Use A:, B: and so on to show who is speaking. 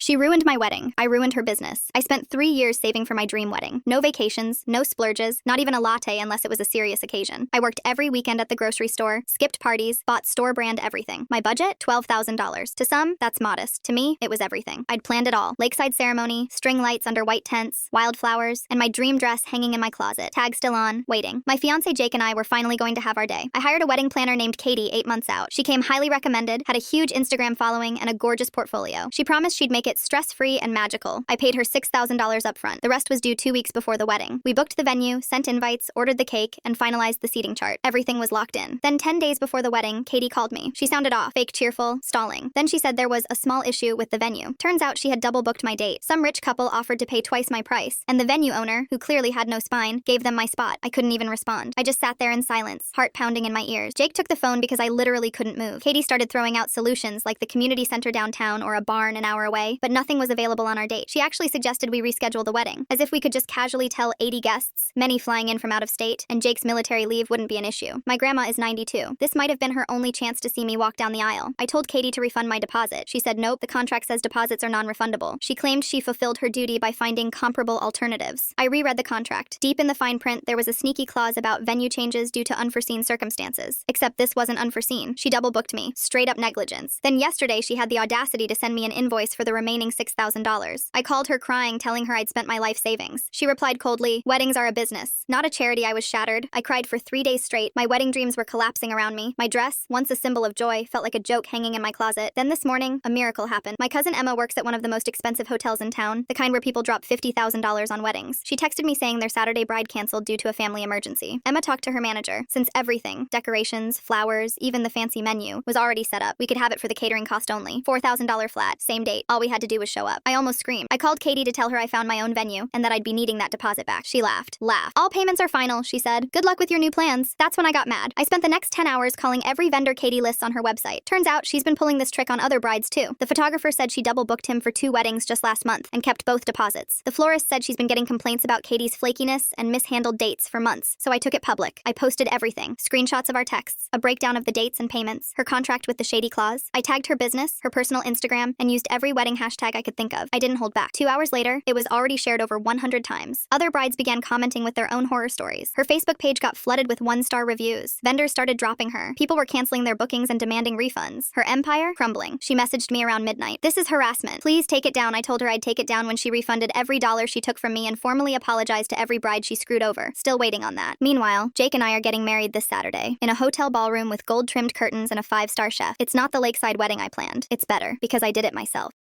A: She ruined my wedding. I ruined her business. I spent 3 years saving for my dream wedding. No vacations, no splurges, not even a latte unless it was a serious occasion. I worked every weekend at the grocery store, skipped parties, bought store brand everything. My budget? $12,000. To some, that's modest. To me, it was everything. I'd planned it all. Lakeside ceremony, string lights under white tents, wildflowers, and my dream dress hanging in my closet. Tag still on, waiting. My fiancé Jake and I were finally going to have our day. I hired a wedding planner named Katie 8 months out. She came highly recommended, had a huge Instagram following, and a gorgeous portfolio. She promised she'd make it stress-free and magical. I paid her $6,000 up front. The rest was due 2 weeks before the wedding. We booked the venue, sent invites, ordered the cake, and finalized the seating chart. Everything was locked in. Then 10 days before the wedding, Katie called me. She sounded off, fake cheerful, stalling. Then she said there was a small issue with the venue. Turns out she had double booked my date. Some rich couple offered to pay twice my price, and the venue owner, who clearly had no spine, gave them my spot. I couldn't even respond. I just sat there in silence, heart pounding in my ears. Jake took the phone because I literally couldn't move. Katie started throwing out solutions like the community center downtown or a barn an hour away, but nothing was available on our date. She actually suggested we reschedule the wedding, as if we could just casually tell 80 guests, many flying in from out of state, and Jake's military leave wouldn't be an issue. My grandma is 92. This might have been her only chance to see me walk down the aisle. I told Katie to refund my deposit. She said nope, the contract says deposits are non-refundable. She claimed she fulfilled her duty by finding comparable alternatives. I reread the contract. Deep in the fine print, there was a sneaky clause about venue changes due to unforeseen circumstances. Except this wasn't unforeseen. She double booked me. Straight up negligence. Then yesterday, she had the audacity to send me an invoice for the remaining $6,000. I called her crying, telling her I'd spent my life savings. She replied coldly, "Weddings are a business, not a charity." I was shattered. I cried for 3 days straight. My wedding dreams were collapsing around me. My dress, once a symbol of joy, felt like a joke hanging in my closet. Then this morning, a miracle happened. My cousin Emma works at one of the most expensive hotels in town, the kind where people drop $50,000 on weddings. She texted me saying their Saturday bride canceled due to a family emergency. Emma talked to her manager. Since everything, decorations, flowers, even the fancy menu, was already set up, we could have it for the catering cost only. $4,000 flat, same date. All we had to do was show up. I almost screamed. I called Katie to tell her I found my own venue and that I'd be needing that deposit back. She laughed. "All payments are final," she said. "Good luck with your new plans." That's when I got mad. I spent the next 10 hours calling every vendor Katie lists on her website. Turns out she's been pulling this trick on other brides too. The photographer said she double booked him for 2 weddings just last month and kept both deposits. The florist said she's been getting complaints about Katie's flakiness and mishandled dates for months, so I took it public. I posted everything. Screenshots of our texts, a breakdown of the dates and payments, her contract with the shady clause. I tagged her business, her personal Instagram, and used every wedding hashtag I could think of. I didn't hold back. 2 hours later, it was already shared over 100 times. Other brides began commenting with their own horror stories. Her Facebook page got flooded with 1-star reviews. Vendors started dropping her. People were canceling their bookings and demanding refunds. Her empire? Crumbling. She messaged me around midnight. "This is harassment. Please take it down." I told her I'd take it down when she refunded every dollar she took from me and formally apologized to every bride she screwed over. Still waiting on that. Meanwhile, Jake and I are getting married this Saturday in a hotel ballroom with gold-trimmed curtains and a 5-star chef. It's not the lakeside wedding I planned. It's better because I did it myself.